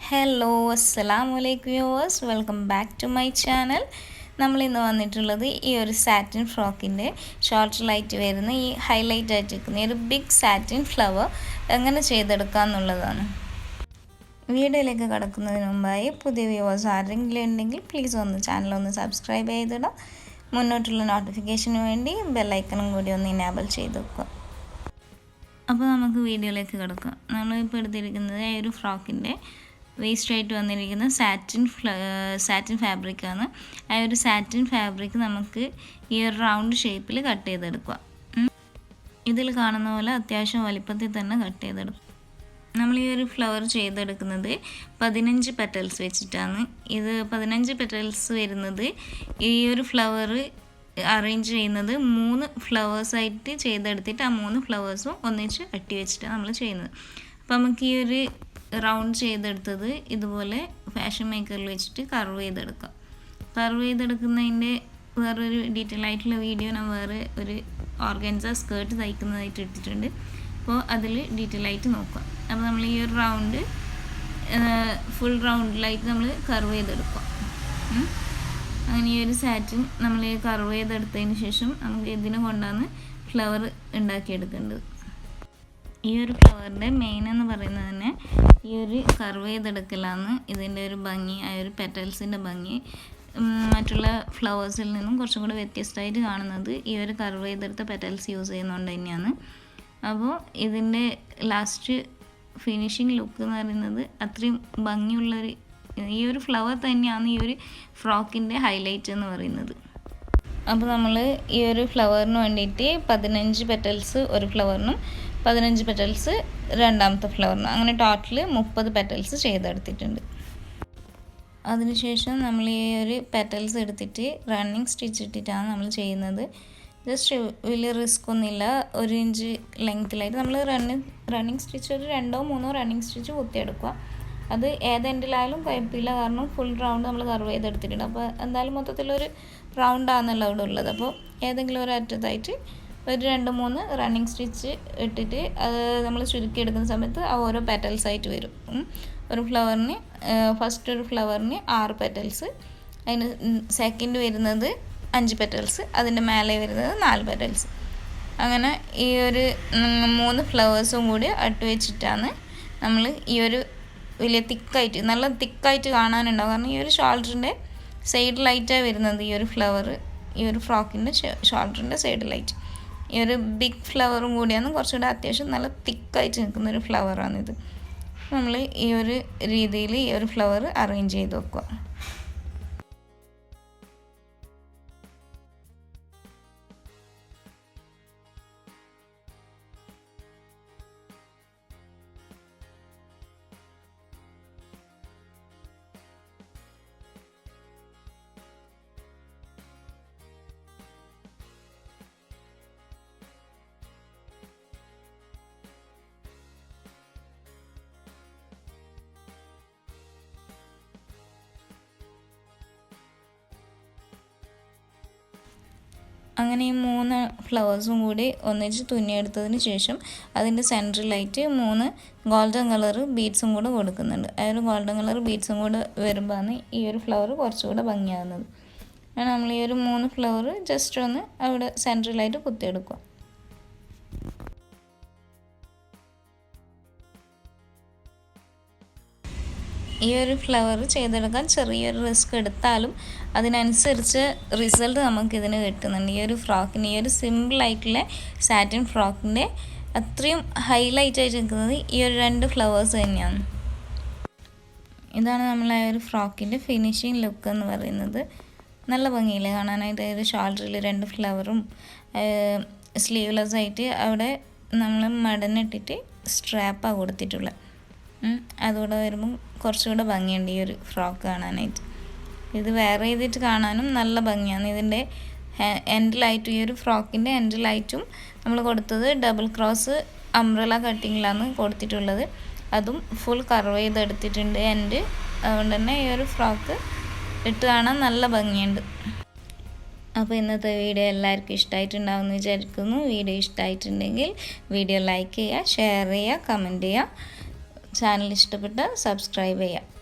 Hello അസ്സലാമലൈക്കും viewers, welcome back to my channel. നമ്മളിന്ന് വന്നിട്ടുള്ളത് ഈ ഒരു സാറ്റിൻ ഫ്രോക്കിൻ്റെ ഷോർട്ടിലായിട്ട് വരുന്ന ഈ ഹൈലൈറ്റ് ആയിട്ട് നിൽക്കുന്ന ഈ ഒരു ബിഗ് സാറ്റിൻ ഫ്ലവർ എങ്ങനെ ചെയ്തെടുക്കുക എന്നുള്ളതാണ്. വീഡിയോയിലേക്ക് കടക്കുന്നതിന് മുമ്പായി പുതിയ വ്യൂവേഴ്സ് ആരെങ്കിലും ഉണ്ടെങ്കിൽ പ്ലീസ് ചാനൽ സബ്സ്ക്രൈബ് ചെയ്തിടാം. മുന്നോട്ടുള്ള നോട്ടിഫിക്കേഷന് വേണ്ടി ബെല്ലൈക്കണും കൂടി ഇനേബിൾ ചെയ്ത് വെക്കുക. അപ്പോൾ നമുക്ക് വീഡിയോയിലേക്ക് കിടക്കാം. നമ്മളിപ്പോൾ എടുത്തിരിക്കുന്നത് ഈ ഒരു ഫ്രോക്കിൻ്റെ വേസ്റ്റ് ആയിട്ട് വന്നിരിക്കുന്ന സാറ്റിൻ ഫാബ്രിക്കാണ്. ആ ഒരു സാറ്റിൻ ഫാബ്രിക് നമുക്ക് ഈ ഒരു റൗണ്ട് ഷേപ്പിൽ കട്ട് ചെയ്തെടുക്കുക. ഇതിൽ കാണുന്ന പോലെ അത്യാവശ്യം വലിപ്പത്തിൽ തന്നെ കട്ട് ചെയ്തെടുക്കും. നമ്മൾ ഈ ഒരു ഫ്ലവർ ചെയ്തെടുക്കുന്നത് 15 പെറ്റൽസ് വെച്ചിട്ടാണ്. ഇത് 15 പെറ്റൽസ് വരുന്നത് ഈ ഒരു ഫ്ലവർ അറേഞ്ച് ചെയ്യുന്നത് 3 ഫ്ലവേഴ്സായിട്ട് ചെയ്തെടുത്തിട്ട് ആ 3 ഫ്ലവേഴ്സും ഒന്നിച്ച് അട്ടി വെച്ചിട്ടാണ് നമ്മൾ ചെയ്യുന്നത്. അപ്പോൾ നമുക്ക് ഈ ഒരു റൗണ്ട് ചെയ്തെടുത്തത് ഇതുപോലെ ഫാഷൻ മേക്കറിൽ വെച്ചിട്ട് കർവ് ചെയ്തെടുക്കാം. കർവ് ചെയ്തെടുക്കുന്നതിൻ്റെ വേറൊരു ഡീറ്റെയിൽ ആയിട്ടുള്ള വീഡിയോ ഞാൻ വേറെ ഒരു ഓർഗൻസ സ്കേർട്ട് തയ്ക്കുന്നതായിട്ട് ഇട്ടിട്ടുണ്ട്. അപ്പോൾ അതിൽ ഡീറ്റെയിൽ ആയിട്ട് നോക്കാം. അപ്പോൾ നമ്മൾ ഈ ഒരു റൗണ്ട് ഫുൾ റൗണ്ടിലായിട്ട് നമ്മൾ കർവ് ചെയ്തെടുക്കാം. അങ്ങനെ ഈ ഒരു സാറ്റിൻ നമ്മൾ കർവ് ചെയ്തെടുത്തതിന് ശേഷം നമുക്ക് ഇതിനെ കൊണ്ടാണ് ഫ്ലവർ ഉണ്ടാക്കിയെടുക്കേണ്ടത്. ഈ ഒരു ഫ്ലവറിൻ്റെ മെയിൻ എന്ന് പറയുന്നത് തന്നെ ഈ ഒരു കർവ് ചെയ്തെടുക്കലാണ് ഇതിൻ്റെ ഒരു ഭംഗി. ആ ഒരു പെറ്റൽസിൻ്റെ ഭംഗി മറ്റുള്ള ഫ്ലവേഴ്സിൽ നിന്നും കുറച്ചും കൂടി വ്യത്യസ്തമായിട്ട് കാണുന്നത് ഈ ഒരു കർവ് ചെയ്തെടുത്ത പെറ്റൽസ് യൂസ് ചെയ്യുന്നതുകൊണ്ട് തന്നെയാണ്. അപ്പോൾ ഇതിൻ്റെ ലാസ്റ്റ് ഫിനിഷിങ് ലുക്ക് എന്ന് പറയുന്നത് അത്രയും ഭംഗിയുള്ളൊരു ഈ ഒരു ഫ്ലവർ തന്നെയാണ് ഈ ഒരു ഫ്രോക്കിൻ്റെ ഹൈലൈറ്റ് എന്ന് പറയുന്നത്. അപ്പോൾ നമ്മൾ ഈ ഒരു ഫ്ലവറിന് വേണ്ടിയിട്ട് 15 പെറ്റൽസ് ഒരു ഫ്ലവറിനും 15 പെറ്റൽസ് രണ്ടാമത്തെ ഫ്ലവറിനും അങ്ങനെ ടോട്ടൽ 30 പെറ്റൽസ് ചെയ്തെടുത്തിട്ടുണ്ട്. അതിനുശേഷം നമ്മൾ ഈ ഒരു പെറ്റൽസ് എടുത്തിട്ട് റണ്ണിങ് സ്റ്റിച്ച് ഇട്ടിട്ടാണ് നമ്മൾ ചെയ്യുന്നത്. ജസ്റ്റ് വലിയ റിസ്ക് ഒന്നുമില്ല. 1 ഇഞ്ച് ലെങ്ത്തിലായിട്ട് നമ്മൾ റണ്ണിങ് സ്റ്റിച്ച് ഒരു 2-3 റണ്ണിങ് സ്റ്റിച്ച് കുത്തിയെടുക്കുക. അത് ഏതെൻഡിലായാലും കുഴപ്പമില്ല, കാരണം ഫുൾ റൗണ്ട് നമ്മൾ കർവ് ചെയ്തെടുത്തിട്ടുണ്ട്. അപ്പോൾ എന്തായാലും മൊത്തത്തിലൊരു റൗണ്ടാണല്ലോ അവിടെ ഉള്ളത്. അപ്പോൾ ഏതെങ്കിലും ഒരു അറ്റത്തായിട്ട് ഒരു 2-3 റണ്ണിങ് സ്റ്റിച്ച് ഇട്ടിട്ട് അത് നമ്മൾ ചുരുക്കിയെടുക്കുന്ന സമയത്ത് ആ ഓരോ പെറ്റൽസായിട്ട് വരും. ഒരു ഫ്ലവറിന് ഫസ്റ്റ് ഒരു ഫ്ലവറിന് 6 പെറ്റൽസ്, അതിന് സെക്കൻഡ് വരുന്നത് 5 പെറ്റൽസ്, അതിൻ്റെ മേലെ വരുന്നത് 4 പെറ്റൽസ്. അങ്ങനെ ഈ ഒരു 3 ഫ്ലവേഴ്സും കൂടി അട്ട് വെച്ചിട്ടാണ് നമ്മൾ ഈ ഒരു വലിയ തിക്കായിട്ട് നല്ല തിക്കായിട്ട് കാണാനുണ്ടാവും. കാരണം ഈ ഒരു ഷോൾഡറിൻ്റെ സൈഡിലായിട്ടാണ് വരുന്നത് ഈ ഒരു ഫ്ലവർ. ഈ ഒരു ഫ്രോക്കിൻ്റെ ഷോൾഡറിൻ്റെ സൈഡിലായിട്ട് ഈ ഒരു ബിഗ് ഫ്ലവറും കൂടിയാണ് കുറച്ചുകൂടെ അത്യാവശ്യം നല്ല തിക്കായിട്ട് നിൽക്കുന്നൊരു ഫ്ലവറാണിത്. നമ്മൾ ഈ ഒരു രീതിയിൽ ഈ ഒരു ഫ്ലവർ അറേഞ്ച് ചെയ്ത് വെക്കുക. അങ്ങനെ ഈ 3 ഫ്ലവേഴ്സും കൂടി ഒന്നിച്ച് തുന്നിയെടുത്തതിന് ശേഷം അതിൻ്റെ സെൻറ്ററിലായിട്ട് 3 ഗോൾഡൻ കളർ ബീഡ്സും കൂടെ കൊടുക്കുന്നുണ്ട്. ആ ഒരു ഗോൾഡൻ കളർ ബീഡ്സും കൂടെ വരുമ്പോഴാണ് ഈ ഒരു ഫ്ലവർ കുറച്ചുകൂടെ ഭംഗിയാകുന്നത്. അങ്ങനെ നമ്മൾ ഈ ഒരു 3 ഫ്ലവർ ജസ്റ്റ് ഒന്ന് അവിടെ സെൻറ്ററിലായിട്ട് കുത്തിയെടുക്കുക. ഈ ഒരു ഫ്ലവർ ചെയ്തെടുക്കാൻ ചെറിയൊരു റിസ്ക് എടുത്താലും അതിനനുസരിച്ച് റിസൾട്ട് നമുക്കിതിന് കിട്ടുന്നുണ്ട്. ഈ ഒരു ഫ്രോക്കിന് ഈ ഒരു സിമ്പിളായിട്ടുള്ള സാറ്റിൻ ഫ്രോക്കിൻ്റെ അത്രയും ഹൈലൈറ്റ് ആയിട്ട് നിൽക്കുന്നത് ഈ ഒരു 2 ഫ്ലവേഴ്സ് തന്നെയാണ്. ഇതാണ് നമ്മൾ ആ ഒരു ഫ്രോക്കിൻ്റെ ഫിനിഷിങ് ലുക്ക് എന്ന് പറയുന്നത്. നല്ല ഭംഗിയില്ലേ കാണാനായിട്ട്. ഒരു ഷോൾഡറിൽ 2 ഫ്ലവറും സ്ലീവ്ലെസ് ആയിട്ട് അവിടെ നമ്മൾ മടനിട്ടിട്ട് സ്ട്രാപ്പാണ് കൊടുത്തിട്ടുള്ളത്. അതുകൂടെ വരുമ്പം കുറച്ചുകൂടെ ഭംഗിയുണ്ട് ഈ ഒരു ഫ്രോക്ക് കാണാനായിട്ട്. ഇത് വെയർ ചെയ്തിട്ട് കാണാനും നല്ല ഭംഗിയാണ്. ഇതിൻ്റെ എൻഡിലായിട്ടും ഈ ഒരു ഫ്രോക്കിൻ്റെ എൻഡിലായിട്ടും നമ്മൾ കൊടുത്തത് ഡബിൾ ക്രോസ് അംബ്രല കട്ടിങ്ങിലാണ് കൊടുത്തിട്ടുള്ളത്. അതും ഫുൾ കർവ് ചെയ്തെടുത്തിട്ടുണ്ട് എൻഡ്. അതുകൊണ്ട് തന്നെ ഈ ഒരു ഫ്രോക്ക് ഇട്ട് കാണാൻ നല്ല ഭംഗിയുണ്ട്. അപ്പോൾ ഇന്നത്തെ വീഡിയോ എല്ലാവർക്കും ഇഷ്ടമായിട്ടുണ്ടാവുമെന്ന് വിചാരിക്കുന്നു. വീഡിയോ ഇഷ്ടമായിട്ടുണ്ടെങ്കിൽ വീഡിയോ ലൈക്ക് ചെയ്യുക, ഷെയർ ചെയ്യുക, കമൻറ്റ് ചെയ്യുക. ചാനൽ ഇഷ്ടപ്പെട്ടാൽ സബ്സ്ക്രൈബ് ചെയ്യുക.